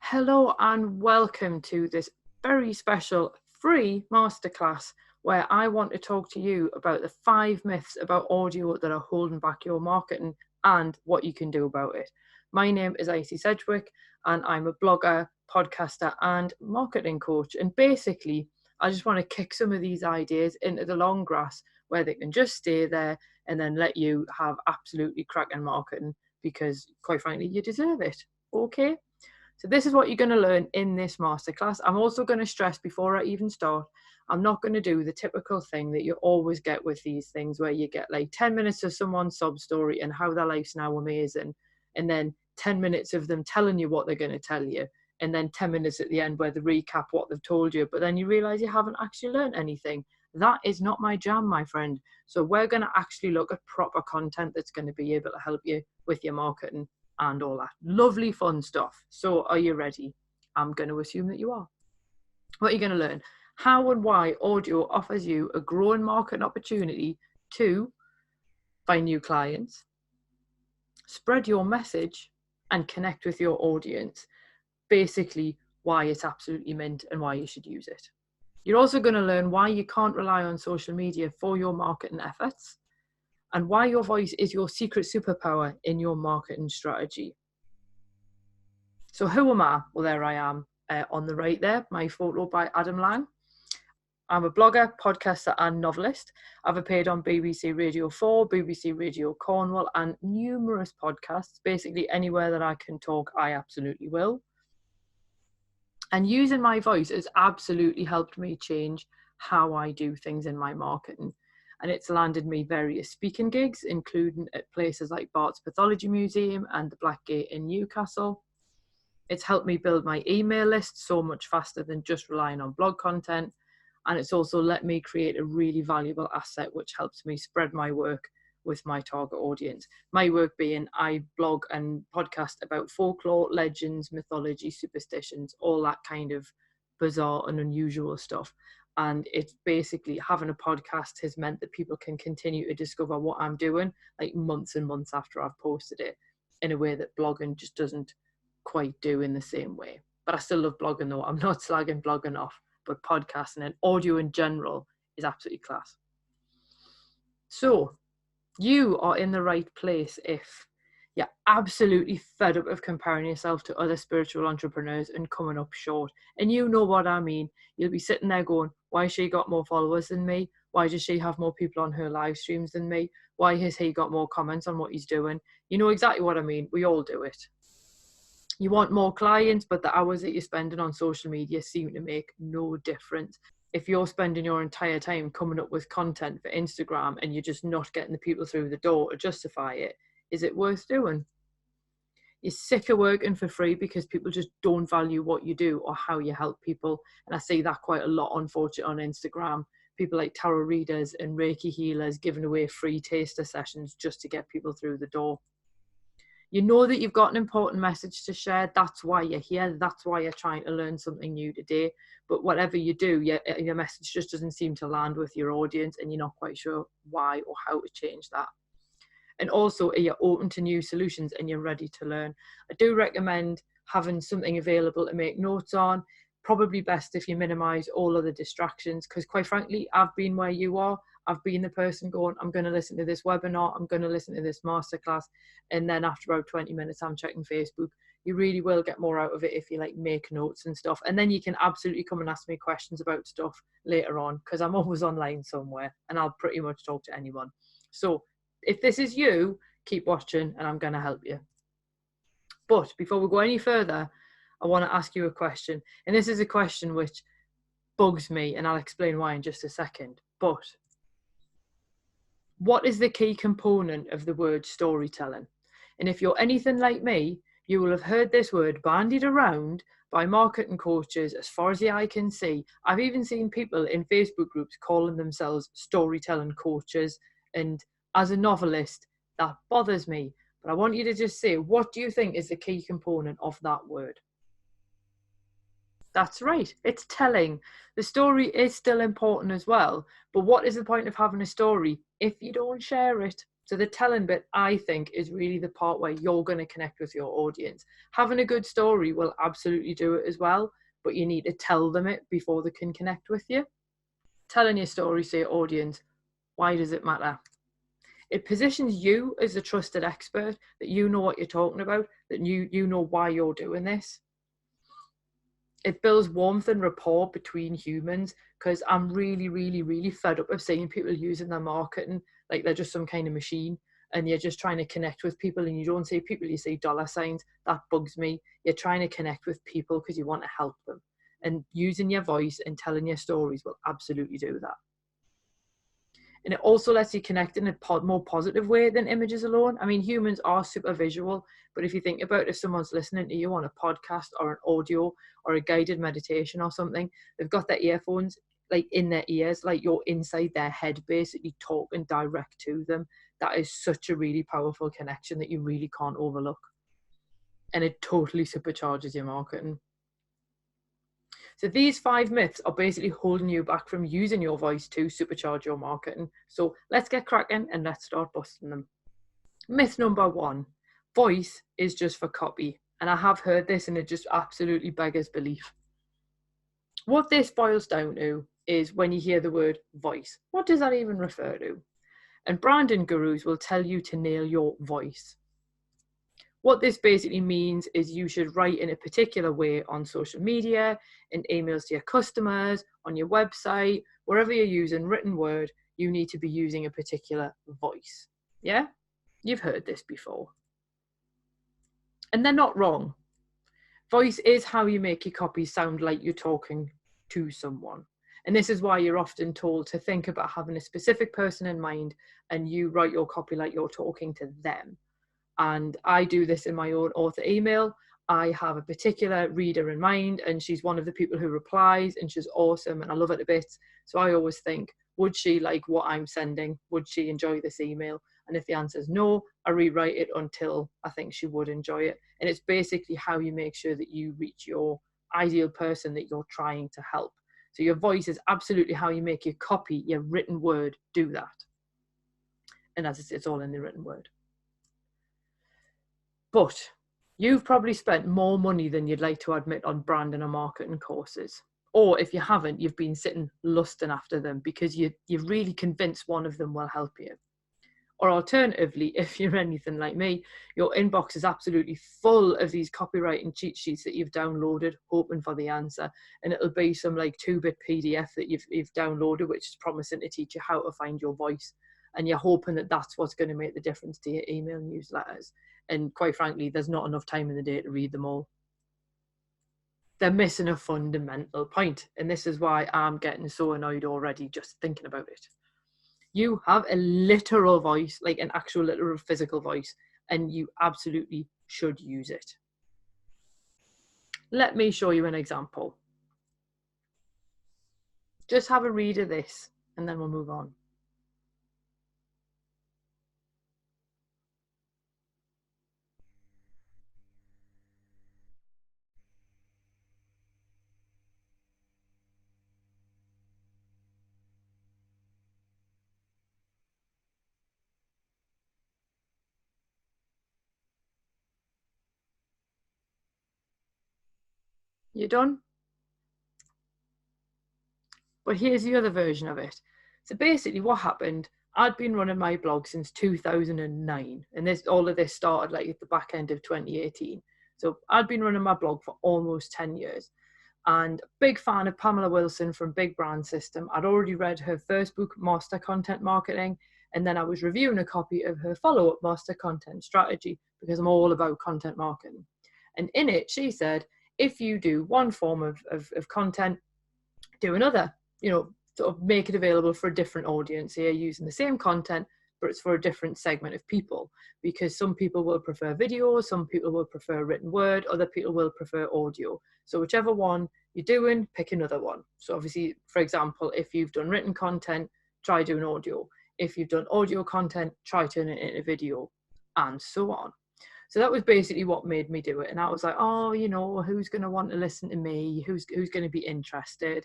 Hello and welcome to this very special free masterclass where I want to talk to you about the 5 myths about audio that are holding back your marketing and what you can do about it. My name is Icy Sedgwick and I'm a blogger, podcaster and marketing coach. And basically, I just want to kick some of these ideas into the long grass where they can just stay there and then let you have absolutely cracking marketing because quite frankly, you deserve it. Okay? So this is what you're going to learn in this masterclass. I'm also going to stress before I even start, I'm not going to do the typical thing that you always get with these things where you get like 10 minutes of someone's sob story and how their life's now amazing, and then 10 minutes of them telling you what they're going to tell you, and then 10 minutes at the end where they recap what they've told you, but then you realize you haven't actually learned anything. That is not my jam, my friend. So we're going to actually look at proper content that's going to be able to help you with your marketing and all that lovely fun stuff. So are you ready? I'm going to assume that you are. What are you going to learn? How and why audio offers you a growing market opportunity to find new clients, spread your message, and connect with your audience. Basically, why it's absolutely mint and why you should use it. You're also going to learn why you can't rely on social media for your marketing efforts, and why your voice is your secret superpower in your marketing strategy. So who am I? Well, there I am on the right there, my photo by Adam Lang. I'm a blogger, podcaster and novelist. I've appeared on BBC Radio 4, BBC Radio Cornwall and numerous podcasts. Basically anywhere that I can talk, I absolutely will. And using my voice has absolutely helped me change how I do things in my marketing. And it's landed me various speaking gigs, including at places like Bart's Pathology Museum and the Blackgate in Newcastle. It's helped me build my email list so much faster than just relying on blog content. And it's also let me create a really valuable asset, which helps me spread my work with my target audience. My work being I blog and podcast about folklore, legends, mythology, superstitions, all that kind of bizarre and unusual stuff. And it's basically having a podcast has meant that people can continue to discover what I'm doing like months and months after I've posted it, in a way that blogging just doesn't quite do in the same way. But I still love blogging though. I'm not slagging blogging off, but podcasting and audio in general is absolutely class. So you are in the right place if you're absolutely fed up of comparing yourself to other spiritual entrepreneurs and coming up short. And you know what I mean. You'll be sitting there going, why has she got more followers than me? Why does she have more people on her live streams than me? Why has he got more comments on what he's doing? You know exactly what I mean. We all do it. You want more clients, but the hours that you're spending on social media seem to make no difference. If you're spending your entire time coming up with content for Instagram and you're just not getting the people through the door to justify it, is it worth doing? You're sick of working for free because people just don't value what you do or how you help people. And I see that quite a lot, unfortunately, on Instagram. People like tarot readers and Reiki healers giving away free taster sessions just to get people through the door. You know that you've got an important message to share. That's why you're here. That's why you're trying to learn something new today. But whatever you do, your message just doesn't seem to land with your audience and you're not quite sure why or how to change that. And also, are you open to new solutions and you're ready to learn? I do recommend having something available to make notes on. Probably best if you minimize all other distractions, because quite frankly, I've been where you are. I've been the person going, I'm going to listen to this webinar, I'm going to listen to this masterclass, and then after about 20 minutes, I'm checking Facebook. You really will get more out of it if you like make notes and stuff. And then you can absolutely come and ask me questions about stuff later on, because I'm always online somewhere and I'll pretty much talk to anyone. So if this is you, keep watching and I'm going to help you. But before we go any further, I want to ask you a question. And this is a question which bugs me, and I'll explain why in just a second. But what is the key component of the word storytelling? And if you're anything like me, you will have heard this word bandied around by marketing coaches as far as the eye can see. I've even seen people in Facebook groups calling themselves storytelling coaches. And as a novelist, that bothers me. But I want you to just say, what do you think is the key component of that word? That's right, it's telling. The story is still important as well, but what is the point of having a story if you don't share it? So the telling bit, I think, is really the part where you're going to connect with your audience. Having a good story will absolutely do it as well, but you need to tell them it before they can connect with you. Telling your story to your audience, why does it matter? It positions you as a trusted expert, that you know what you're talking about, that you know why you're doing this. It builds warmth and rapport between humans, because I'm really, really, really fed up of seeing people using their marketing like they're just some kind of machine, and you're just trying to connect with people and you don't see people, you see dollar signs. That bugs me. You're trying to connect with people because you want to help them, and using your voice and telling your stories will absolutely do that. And it also lets you connect in a more positive way than images alone. I mean, humans are super visual, but if you think about, if someone's listening to you on a podcast or an audio or a guided meditation or something, they've got their earphones like in their ears, like you're inside their head, basically talking direct to them. That is such a really powerful connection that you really can't overlook. And it totally supercharges your marketing. So these 5 myths are basically holding you back from using your voice to supercharge your marketing. So let's get cracking and let's start busting them. Myth number 1, voice is just for copy. And I have heard this and it just absolutely beggars belief. What this boils down to is, when you hear the word voice, what does that even refer to? And branding gurus will tell you to nail your voice. What this basically means is you should write in a particular way on social media, in emails to your customers, on your website, wherever you're using written word, you need to be using a particular voice. Yeah? You've heard this before. And they're not wrong. Voice is how you make your copy sound like you're talking to someone. And this is why you're often told to think about having a specific person in mind and you write your copy like you're talking to them. And I do this in my own author email. I have a particular reader in mind, and she's one of the people who replies, and she's awesome and I love her to bits. So I always think, would she like what I'm sending? Would she enjoy this email? And if the answer is no, I rewrite it until I think she would enjoy it. And it's basically how you make sure that you reach your ideal person that you're trying to help. So your voice is absolutely how you make your copy, your written word, do that. And as it's all in the written word. But you've probably spent more money than you'd like to admit on branding or marketing courses. Or if you haven't, you've been sitting lusting after them because you're really convinced one of them will help you. Or alternatively, if you're anything like me, your inbox is absolutely full of these copywriting cheat sheets that you've downloaded, hoping for the answer. And it'll be some like 2-bit PDF that you've downloaded, which is promising to teach you how to find your voice. And you're hoping that that's what's going to make the difference to your email newsletters. And quite frankly, there's not enough time in the day to read them all. They're missing a fundamental point. And this is why I'm getting so annoyed already just thinking about it. You have a literal voice, like an actual literal physical voice, and you absolutely should use it. Let me show you an example. Just have a read of this and then we'll move on. You done? But here's the other version of it. So basically what happened, I'd been running my blog since 2009, and all of this started like at the back end of 2018. So I'd been running my blog for almost 10 years. And big fan of Pamela Wilson from Big Brand System. I'd already read her first book, Master Content Marketing, and then I was reviewing a copy of her follow-up, Master Content Strategy, because I'm all about content marketing. And in it, she said, if you do one form of content, do another, sort of make it available for a different audience. Here, using the same content, but it's for a different segment of people, because some people will prefer video, some people will prefer written word, other people will prefer audio. So whichever one you're doing, pick another one. So obviously, for example, if you've done written content, try doing audio. If you've done audio content, try turning it into video, and so on. So that was basically what made me do it. And I was like, oh, who's going to want to listen to me? Who's going to be interested?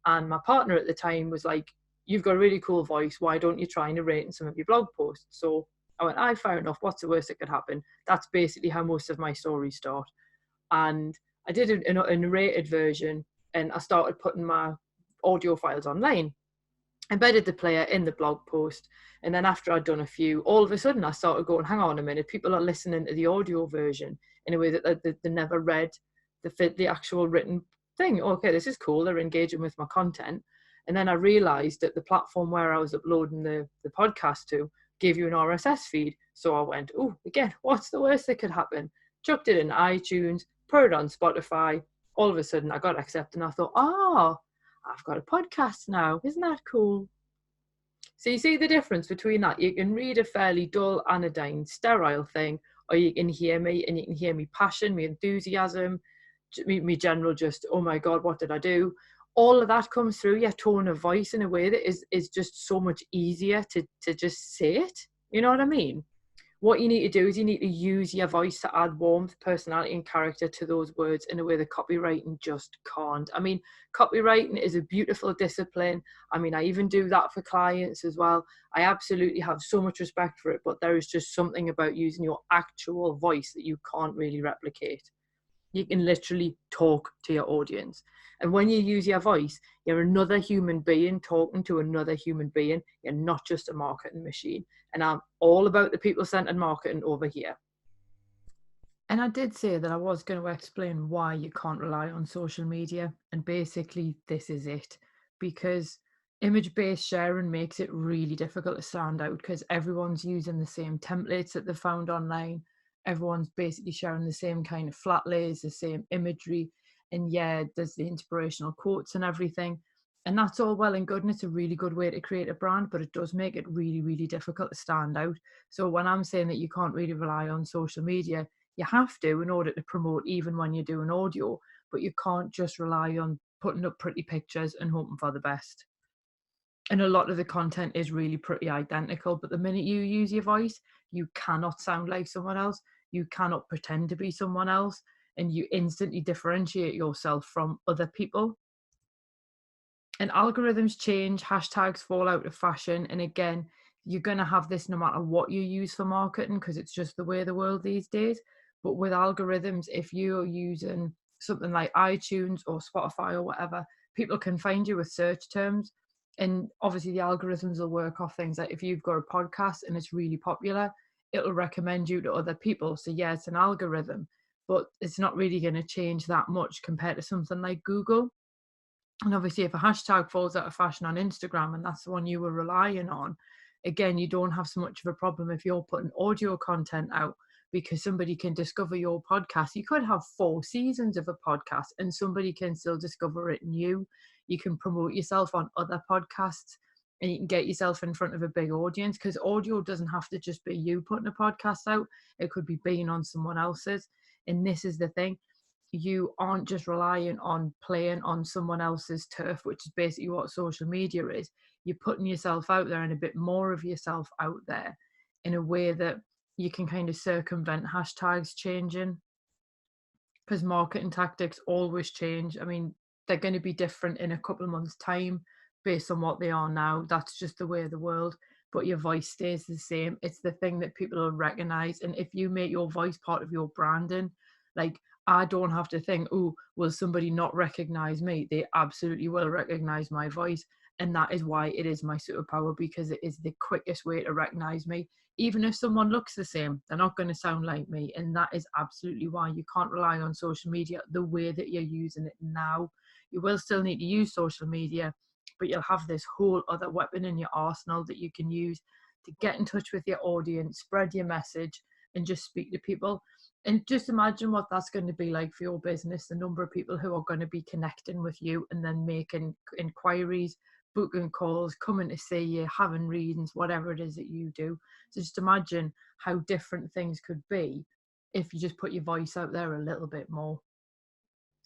And my partner at the time was like, you've got a really cool voice. Why don't you try and narrate in some of your blog posts? So I went, fair enough. What's the worst that could happen? That's basically how most of my stories start. And I did a narrated version, and I started putting my audio files online, embedded the player in the blog post. And then after I'd done a few, all of a sudden I started going, hang on a minute, people are listening to the audio version in a way that they never read the actual written thing. Okay, this is cool, they're engaging with my content. And then I realized that the platform where I was uploading the podcast to gave you an RSS feed. So I went, oh, again, what's the worst that could happen? Chucked it in iTunes, put it on Spotify. All of a sudden I got accepted, and I thought, I've got a podcast now. Isn't that cool? So you see the difference between that. You can read a fairly dull, anodyne, sterile thing, or you can hear me, and you can hear me passion, me enthusiasm, me general just, oh my God, what did I do? All of that comes through your tone of voice in a way that is just so much easier to just say it. You know what I mean? What you need to do is you need to use your voice to add warmth, personality, and character to those words in a way that copywriting just can't. I mean, copywriting is a beautiful discipline. I mean, I even do that for clients as well. I absolutely have so much respect for it, but there is just something about using your actual voice that you can't really replicate. You can literally talk to your audience. And when you use your voice, you're another human being talking to another human being. You're not just a marketing machine. And I'm all about the people-centered marketing over here. And I did say that I was going to explain why you can't rely on social media. And basically, this is it. Because image-based sharing makes it really difficult to stand out, because everyone's using the same templates that they found online. Everyone's basically sharing the same kind of flat lays, the same imagery. And yeah, there's the inspirational quotes and everything. And that's all well and good, and it's a really good way to create a brand, but it does make it really, really difficult to stand out. So when I'm saying that you can't really rely on social media, you have to in order to promote, even when you're doing audio, but you can't just rely on putting up pretty pictures and hoping for the best. And a lot of the content is really pretty identical, but the minute you use your voice, you cannot sound like someone else. You cannot pretend to be someone else, and you instantly differentiate yourself from other people. And algorithms change, hashtags fall out of fashion. And again, you're going to have this no matter what you use for marketing, because it's just the way of the world these days. But with algorithms, if you're using something like iTunes or Spotify or whatever, people can find you with search terms. And obviously the algorithms will work off things like if you've got a podcast and it's really popular, it'll recommend you to other people. So yeah, it's an algorithm, but it's not really going to change that much compared to something like Google. And obviously, if a hashtag falls out of fashion on Instagram and that's the one you were relying on, again, you don't have so much of a problem if you're putting audio content out, because somebody can discover your podcast. You could have 4 seasons of a podcast and somebody can still discover it in you. You can promote yourself on other podcasts and you can get yourself in front of a big audience, because audio doesn't have to just be you putting a podcast out. It could be being on someone else's. And this is the thing. You aren't just relying on playing on someone else's turf, which is basically what social media is. You're putting yourself out there and a bit more of yourself out there in a way that you can kind of circumvent hashtags changing, because marketing tactics always change. I mean, they're going to be different in a couple of months' time based on what they are now. That's just the way of the world. But your voice stays the same. It's the thing that people will recognize. And if you make your voice part of your branding, like, I don't have to think, oh, will somebody not recognize me? They absolutely will recognize my voice. And that is why it is my superpower, because it is the quickest way to recognize me. Even if someone looks the same, they're not going to sound like me. And that is absolutely why you can't rely on social media the way that you're using it now. You will still need to use social media, but you'll have this whole other weapon in your arsenal that you can use to get in touch with your audience, spread your message, and just speak to people. And just imagine what that's going to be like for your business, the number of people who are going to be connecting with you and then making inquiries, booking calls, coming to see you, having readings, whatever it is that you do. So just imagine how different things could be if you just put your voice out there a little bit more.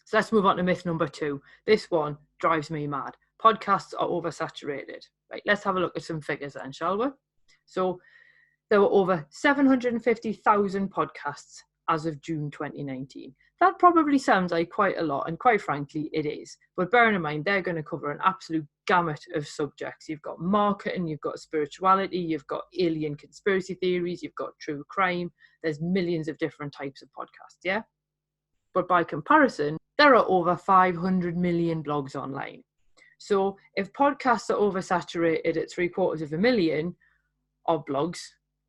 So let's move on to myth number 2. This one drives me mad. Podcasts are oversaturated. Right, let's have a look at some figures then, shall we? So there were over 750,000 podcasts as of June 2019. That probably sounds like quite a lot, and quite frankly, it is. But bearing in mind, they're going to cover an absolute gamut of subjects. You've got marketing, you've got spirituality, you've got alien conspiracy theories, you've got true crime. There's millions of different types of podcasts, yeah? But by comparison, there are over 500 million blogs online. So if podcasts are oversaturated at 750,000, are blogs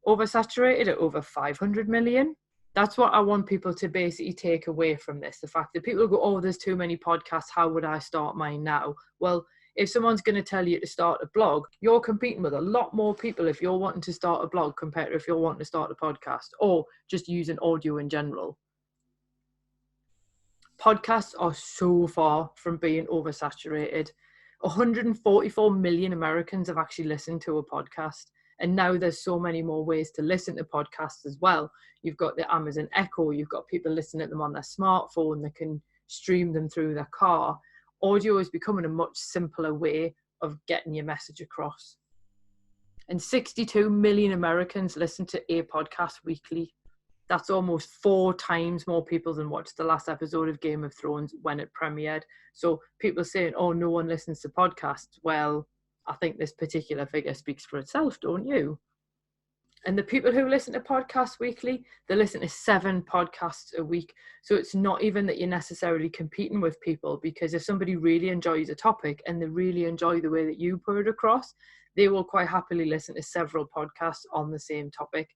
oversaturated at over 500 million? That's what I want people to basically take away from this. The fact that people go, oh, there's too many podcasts. How would I start mine now? Well, if someone's going to tell you to start a blog, you're competing with a lot more people if you're wanting to start a blog compared to if you're wanting to start a podcast or just using audio in general. Podcasts are so far from being oversaturated. 144 million Americans have actually listened to a podcast. And now there's so many more ways to listen to podcasts as well. You've got the Amazon Echo, you've got people listening to them on their smartphone that can stream them through their car. Audio is becoming a much simpler way of getting your message across. And 62 million Americans listen to a podcast weekly. That's almost 4 times more people than watched the last episode of Game of Thrones when it premiered. So people saying, oh, no one listens to podcasts. Well, I think this particular figure speaks for itself, don't you? And the people who listen to podcasts weekly, they listen to 7 podcasts a week. So it's not even that you're necessarily competing with people, because if somebody really enjoys a topic and they really enjoy the way that you put it across, they will quite happily listen to several podcasts on the same topic.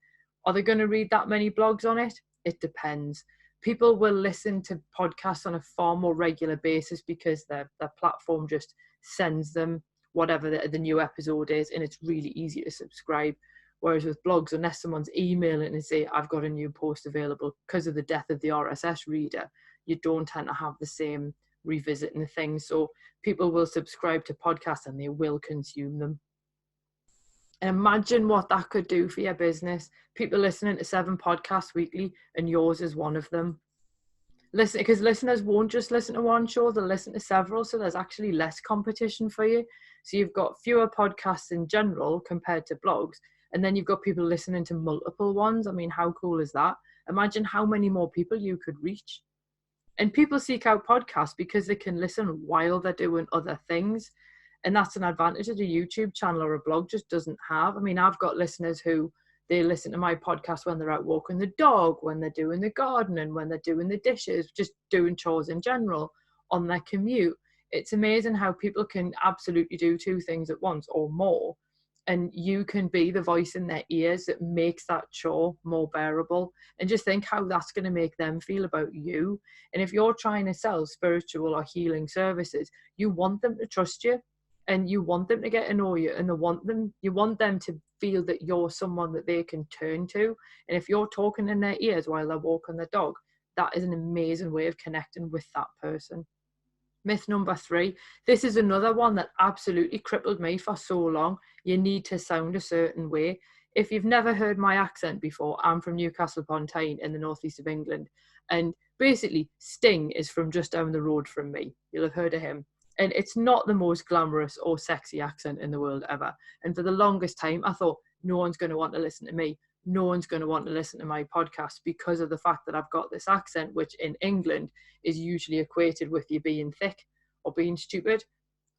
Are they going to read that many blogs on it? It depends. People will listen to podcasts on a far more regular basis because their platform just sends them whatever the new episode is, and it's really easy to subscribe. Whereas with blogs, unless someone's emailing and say, I've got a new post available, because of the death of the RSS reader, you don't tend to have the same revisiting things. So people will subscribe to podcasts and they will consume them. And imagine what that could do for your business. People listening to 7 podcasts weekly, and yours is one of them. Listen, because listeners won't just listen to one show, they'll listen to several, so there's actually less competition for you. So you've got fewer podcasts in general compared to blogs, and then you've got people listening to multiple ones. I mean, how cool is that? Imagine how many more people you could reach. And people seek out podcasts because they can listen while they're doing other things. And that's an advantage that a YouTube channel or a blog just doesn't have. I mean, I've got listeners who, they listen to my podcast when they're out walking the dog, when they're doing the gardening, when they're doing the dishes, just doing chores in general, on their commute. It's amazing how people can absolutely do 2 things at once or more. And you can be the voice in their ears that makes that chore more bearable. And just think how that's going to make them feel about you. And if you're trying to sell spiritual or healing services, you want them to trust you. And you want them to get to know you, and you want them to feel that you're someone that they can turn to. And if you're talking in their ears while they're walking their dog, that is an amazing way of connecting with that person. Myth number 3. This is another one that absolutely crippled me for so long. You need to sound a certain way. If you've never heard my accent before, I'm from Newcastle upon Tyne in the northeast of England. And basically, Sting is from just down the road from me. You'll have heard of him. And it's not the most glamorous or sexy accent in the world ever. And for the longest time, I thought, no one's going to want to listen to me. No one's going to want to listen to my podcast because of the fact that I've got this accent, which in England is usually equated with you being thick or being stupid.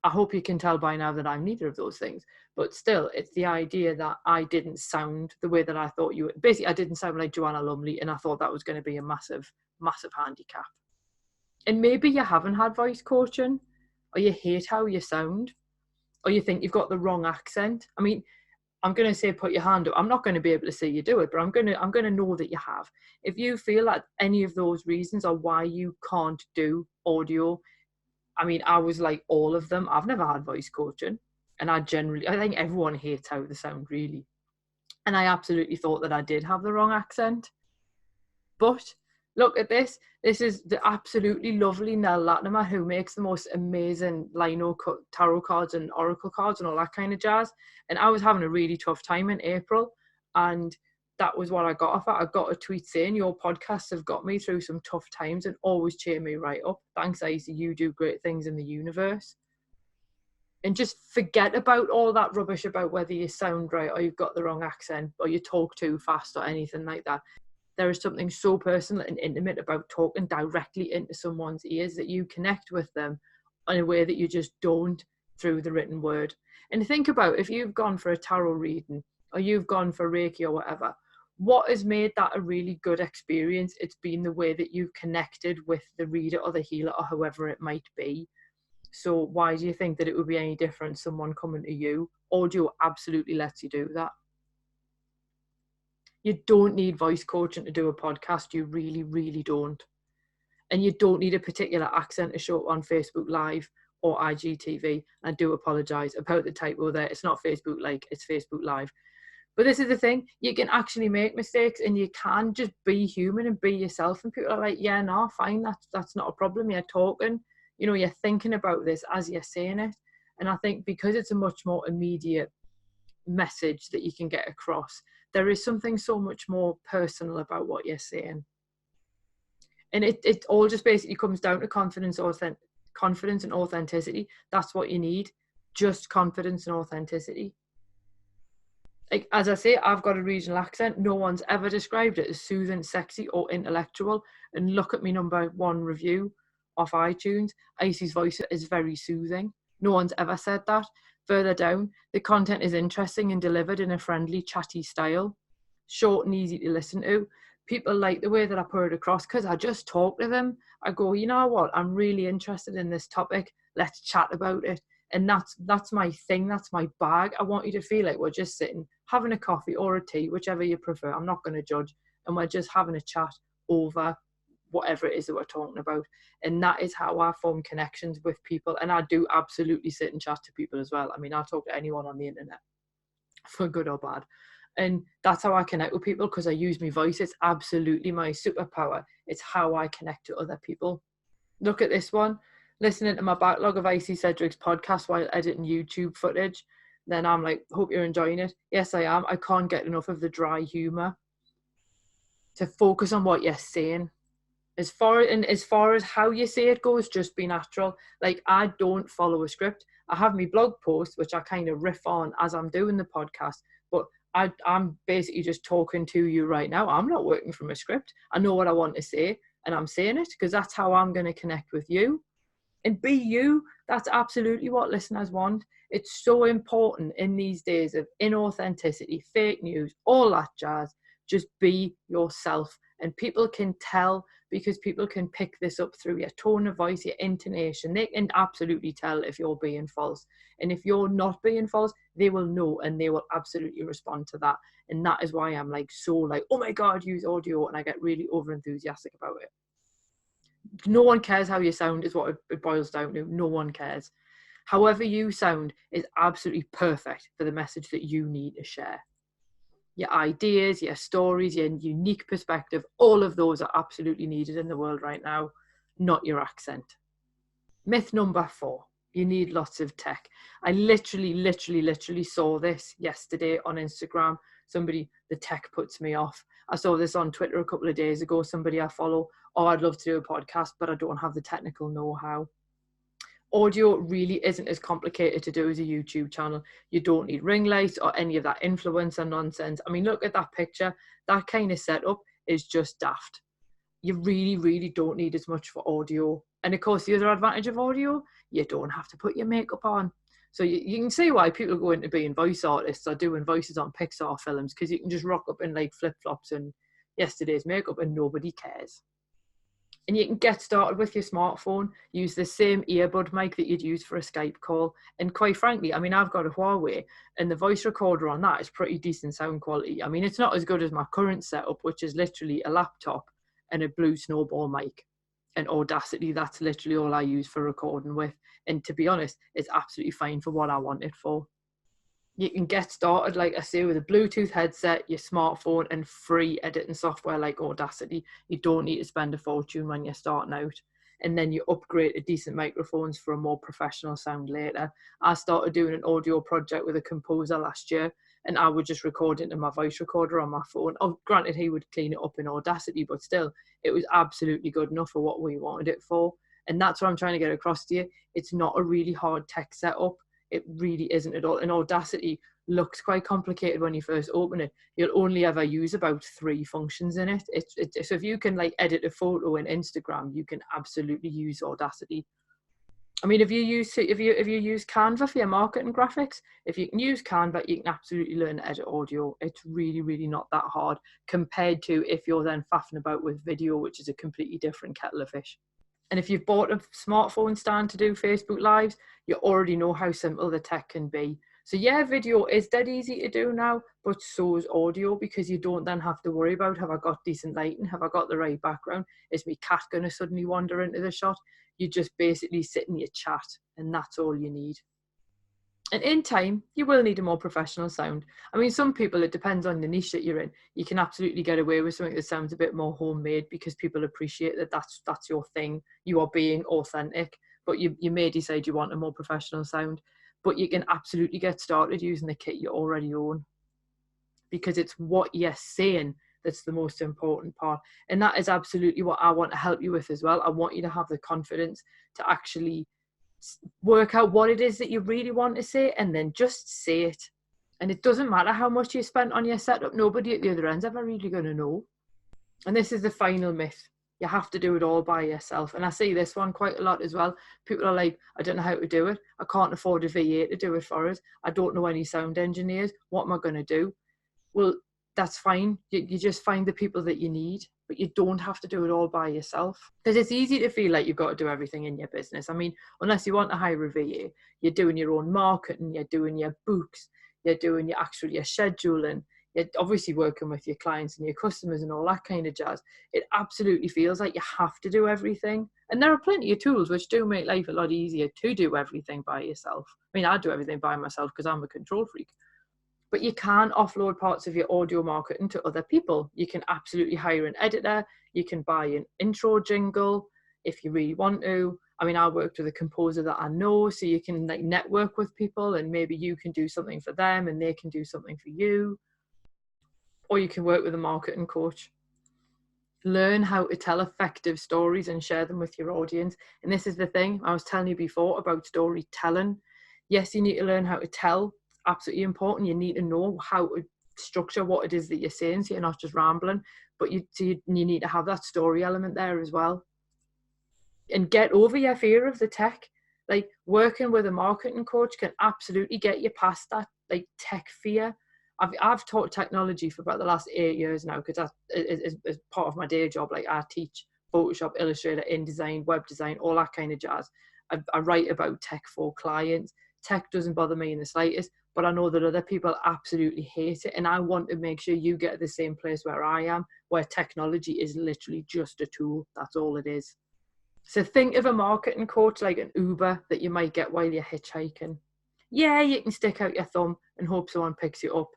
I hope you can tell by now that I'm neither of those things. But still, it's the idea that I didn't sound the way that I thought you would. Basically, I didn't sound like Joanna Lumley, and I thought that was going to be a massive, massive handicap. And maybe you haven't had voice coaching, or you hate how you sound, or you think you've got the wrong accent. I mean, I'm going to say put your hand up. I'm not going to be able to say you do it, but I'm going to know that you have. If you feel like any of those reasons are why you can't do audio, I mean, I was like all of them. I've never had voice coaching, and I think everyone hates how they sound, really. And I absolutely thought that I did have the wrong accent. But look at this. This is the absolutely lovely Nell Latimer, who makes the most amazing lino tarot cards and oracle cards and all that kind of jazz. And I was having a really tough time in April, and that was what I got off it. I got a tweet saying, your podcasts have got me through some tough times and always cheer me right up. Thanks, Izzy. You do great things in the universe. And just forget about all that rubbish about whether you sound right or you've got the wrong accent or you talk too fast or anything like that. There is something so personal and intimate about talking directly into someone's ears that you connect with them in a way that you just don't through the written word. And think about, if you've gone for a tarot reading or you've gone for Reiki or whatever, what has made that a really good experience? It's been the way that you've connected with the reader or the healer or whoever it might be. So why do you think that it would be any different, someone coming to you? Audio absolutely lets you do that. You don't need voice coaching to do a podcast. You really, really don't. And you don't need a particular accent to show up on Facebook Live or IGTV. I do apologise about the typo there. It's not Facebook Like, it's Facebook Live. But this is the thing, you can actually make mistakes and you can just be human and be yourself. And people are like, yeah, no, fine, that's not a problem. You're talking, you know, you're thinking about this as you're saying it. And I think because it's a much more immediate message that you can get across, there is something so much more personal about what you're saying. And it all just basically comes down to confidence and authenticity. That's what you need, just confidence and authenticity. Like, as I say, I've got a regional accent. No one's ever described it as soothing, sexy, or intellectual. And look at me #1 review off iTunes. Icy's voice is very soothing. No one's ever said that. Further down, the content is interesting and delivered in a friendly, chatty style. Short and easy to listen to. People like the way that I put it across because I just talk to them. I go, you know what? I'm really interested in this topic. Let's chat about it. And that's my thing. That's my bag. I want you to feel like we're just sitting, having a coffee or a tea, whichever you prefer. I'm not going to judge. And we're just having a chat over whatever it is that we're talking about. And that is how I form connections with people. And I do absolutely sit and chat to people as well. I mean, I'll talk to anyone on the internet, for good or bad. And that's how I connect with people, because I use my voice. It's absolutely my superpower. It's how I connect to other people. Look at this one. Listening to my backlog of Icy Cedric's podcast while editing YouTube footage. Then I'm like, hope you're enjoying it. Yes, I am. I can't get enough of the dry humour. To focus on what you're saying. As far as how you say it goes, just be natural. Like, I don't follow a script. I have my blog post, which I kind of riff on as I'm doing the podcast. But I'm basically just talking to you right now. I'm not working from a script. I know what I want to say, and I'm saying it because that's how I'm going to connect with you. And be you. That's absolutely what listeners want. It's so important in these days of inauthenticity, fake news, all that jazz. Just be yourself. And people can tell, because people can pick this up through your tone of voice, your intonation. They can absolutely tell if you're being false. And if you're not being false, they will know, and they will absolutely respond to that. And that is why I'm like, so like, oh my God, use audio. And I get really over enthusiastic about it. No one cares how you sound is what it boils down to. No one cares. However you sound is absolutely perfect for the message that you need to share. Your ideas, your stories, your unique perspective, all of those are absolutely needed in the world right now, not your accent. Myth #4, you need lots of tech. I literally saw this yesterday on Instagram. Somebody, the tech puts me off. I saw this on Twitter a couple of days ago. Somebody I follow, oh, I'd love to do a podcast, but I don't have the technical know-how. Audio really isn't as complicated to do as a YouTube channel. You don't need ring lights or any of that influencer nonsense. I mean, look at that picture. That kind of setup is just daft. You really don't need as much for audio. And of course, the other advantage of audio, you don't have to put your makeup on. So you can see why people go into being voice artists or doing voices on Pixar films, because you can just rock up in like flip-flops and yesterday's makeup and nobody cares. And you can get started with your smartphone, use the same earbud mic that you'd use for a Skype call. And quite frankly, I mean, I've got a Huawei, and the voice recorder on that is pretty decent sound quality. I mean, it's not as good as my current setup, which is literally a laptop and a Blue Snowball mic. And Audacity, that's literally all I use for recording with. And to be honest, it's absolutely fine for what I want it for. You can get started, like I say, with a Bluetooth headset, your smartphone, and free editing software like Audacity. You don't need to spend a fortune when you're starting out. And then you upgrade to decent microphones for a more professional sound later. I started doing an audio project with a composer last year, and I would just record into my voice recorder on my phone. Oh, granted, he would clean it up in Audacity, but still, it was absolutely good enough for what we wanted it for. And that's what I'm trying to get across to you. It's not a really hard tech setup. It really isn't at all. In Audacity, looks quite complicated when you first open it, you'll only ever use about 3 functions in it. So if you can like edit a photo in Instagram, you can absolutely use Audacity. I mean, if you use Canva for your marketing graphics, if you can use Canva, you can absolutely learn to edit audio. It's really, really not that hard compared to if you're then faffing about with video, which is a completely different kettle of fish. And if you've bought a smartphone stand to do Facebook Lives, you already know how simple the tech can be. So yeah, video is dead easy to do now, but so is audio, because you don't then have to worry about, have I got decent lighting? Have I got the right background? Is my cat going to suddenly wander into the shot? You just basically sit and you chat, and that's all you need. And in time, you will need a more professional sound. I mean, some people, it depends on the niche that you're in. You can absolutely get away with something that sounds a bit more homemade because people appreciate that that's your thing. You are being authentic, but you may decide you want a more professional sound. But you can absolutely get started using the kit you already own, because it's what you're saying that's the most important part. And that is absolutely what I want to help you with as well. I want you to have the confidence to actually work out what it is that you really want to say, and then just say it. And it doesn't matter how much you spent on your setup, nobody at the other end's ever really going to know. And this is the final myth. You have to do it all by yourself. And I see this one quite a lot as well. People are like, I don't know how to do it. I can't afford a VA to do it for us. I don't know any sound engineers. What am I going to do? Well, that's fine. You just find the people that you need, but you don't have to do it all by yourself. Because it's easy to feel like you've got to do everything in your business. I mean, unless you want to hire a VA, you're doing your own marketing, you're doing your books, you're doing your scheduling, you're obviously working with your clients and your customers and all that kind of jazz. It absolutely feels like you have to do everything. And there are plenty of tools which do make life a lot easier to do everything by yourself. I mean, I do everything by myself because I'm a control freak. But you can offload parts of your audio marketing to other people. You can absolutely hire an editor. You can buy an intro jingle if you really want to. I mean, I worked with a composer that I know, so you can like network with people, and maybe you can do something for them and they can do something for you. Or you can work with a marketing coach. Learn how to tell effective stories and share them with your audience. And this is the thing I was telling you before about storytelling. Yes, you need to learn how to tell. Absolutely important. You need to know how to structure what it is that you're saying, so you're not just rambling, but you need to have that story element there as well. And get over your fear of the tech. Like, working with a marketing coach can absolutely get you past that like tech fear. I've taught technology for about the last 8 years now, because that is part of my day job. Like, I teach Photoshop, Illustrator, InDesign, web design, all that kind of jazz. I write about tech for clients. Tech doesn't bother me in the slightest, but I know that other people absolutely hate it. And I want to make sure you get to the same place where I am, where technology is literally just a tool. That's all it is. So think of a marketing coach like an Uber that you might get while you're hitchhiking. Yeah, you can stick out your thumb and hope someone picks you up.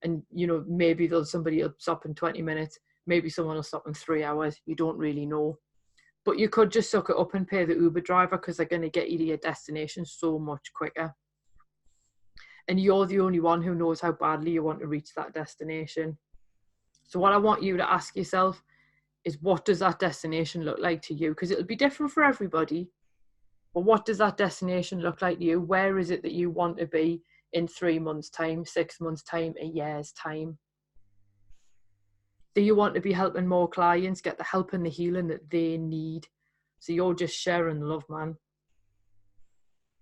And, you know, maybe somebody will stop in 20 minutes. Maybe someone will stop in 3 hours. You don't really know. But you could just suck it up and pay the Uber driver, because they're going to get you to your destination so much quicker. And you're the only one who knows how badly you want to reach that destination. So what I want you to ask yourself is, what does that destination look like to you? Because it'll be different for everybody. But what does that destination look like to you? Where is it that you want to be in 3 months' time, 6 months' time, a year's time? Do you want to be helping more clients get the help and the healing that they need? So you're just sharing love, man.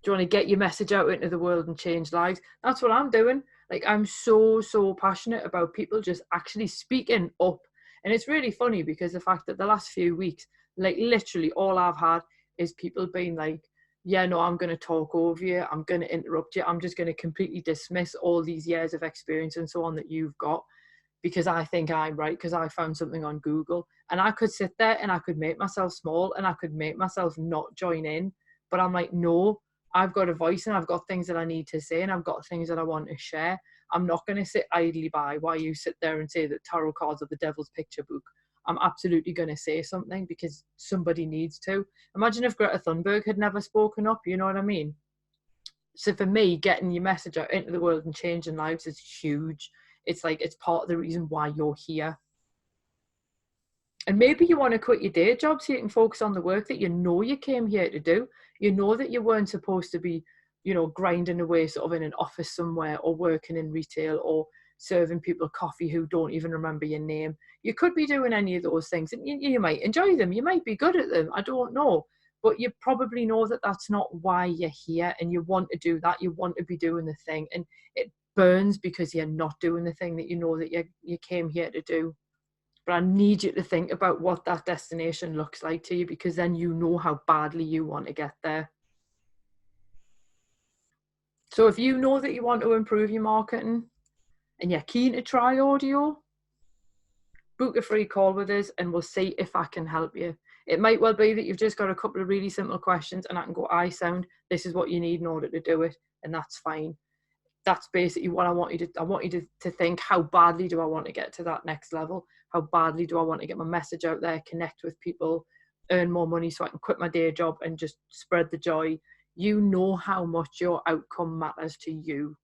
Do you want to get your message out into the world and change lives? That's what I'm doing. Like, I'm so passionate about people just actually speaking up. And it's really funny, because the fact that the last few weeks, like, literally all I've had is people being like, yeah, no, I'm going to talk over you. I'm going to interrupt you. I'm just going to completely dismiss all these years of experience and so on that you've got, because I think I'm right, because I found something on Google. And I could sit there and I could make myself small and I could make myself not join in. But I'm like, no, I've got a voice and I've got things that I need to say and I've got things that I want to share. I'm not going to sit idly by while you sit there and say that tarot cards are the devil's picture book. I'm absolutely going to say something, because somebody needs to. Imagine if Greta Thunberg had never spoken up, you know what I mean? So for me, getting your message out into the world and changing lives is huge. It's like, it's part of the reason why you're here. And maybe you want to quit your day job so you can focus on the work that you know you came here to do. You know that you weren't supposed to be you know, grinding away sort of in an office somewhere, or working in retail, or serving people coffee who don't even remember your name. You could be doing any of those things, and you might enjoy them. You might be good at them. I don't know. But you probably know that that's not why you're here, and you want to do that. You want to be doing the thing, and it burns because you're not doing the thing that you know that you came here to do. But I need you to think about what that destination looks like to you, because then you know how badly you want to get there. So if you know that you want to improve your marketing and you're keen to try audio, book a free call with us and we'll see if I can help you. It might well be that you've just got a couple of really simple questions and I can go, iSound, this is what you need in order to do it, and that's fine. That's basically what I want you to think, how badly do I want to get to that next level? How badly do I want to get my message out there, connect with people, earn more money so I can quit my day job and just spread the joy? You know how much your outcome matters to you.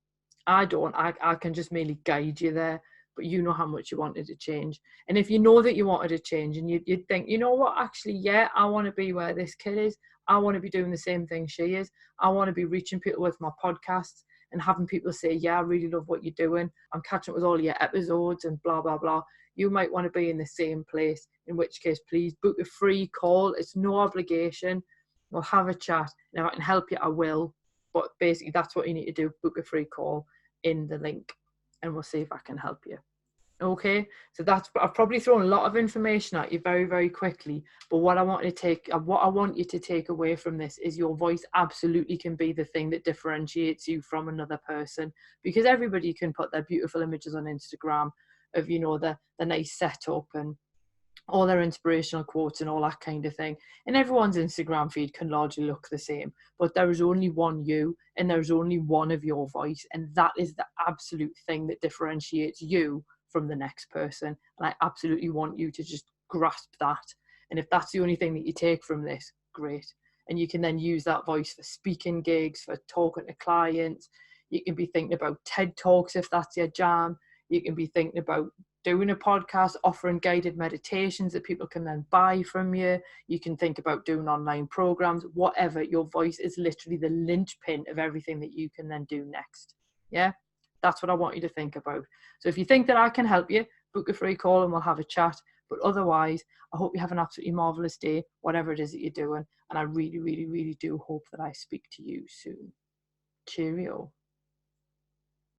I don't. I can just merely guide you there, but you know how much you wanted to change. And if you know that you wanted to change and you'd think, you know what, actually, yeah, I want to be where this kid is. I want to be doing the same thing she is. I want to be reaching people with my podcasts and having people say, yeah, I really love what you're doing. I'm catching up with all your episodes and blah, blah, blah. You might want to be in the same place, in which case, please book a free call. It's no obligation. We'll have a chat. And if I can help you, I will. But basically, that's what you need to do. Book a free call in the link and we'll see if I can help you. Okay, so that's, I've probably thrown a lot of information at you very, very quickly, but what I want you to take away from this is your voice absolutely can be the thing that differentiates you from another person, because everybody can put their beautiful images on Instagram of, you know, the nice setup and all their inspirational quotes and all that kind of thing. And everyone's Instagram feed can largely look the same, but there is only one you and there's only one of your voice. And that is the absolute thing that differentiates you from the next person. And I absolutely want you to just grasp that. And if that's the only thing that you take from this, great. And you can then use that voice for speaking gigs, for talking to clients. You can be thinking about TED Talks if that's your jam. You can be thinking about doing a podcast, offering guided meditations that people can then buy from you. You can think about doing online programs, whatever. Your voice is literally the linchpin of everything that you can then do next. Yeah, that's what I want you to think about. So if you think that I can help you, book a free call and we'll have a chat. But otherwise, I hope you have an absolutely marvelous day, whatever it is that you're doing. And I really, really, really do hope that I speak to you soon. Cheerio.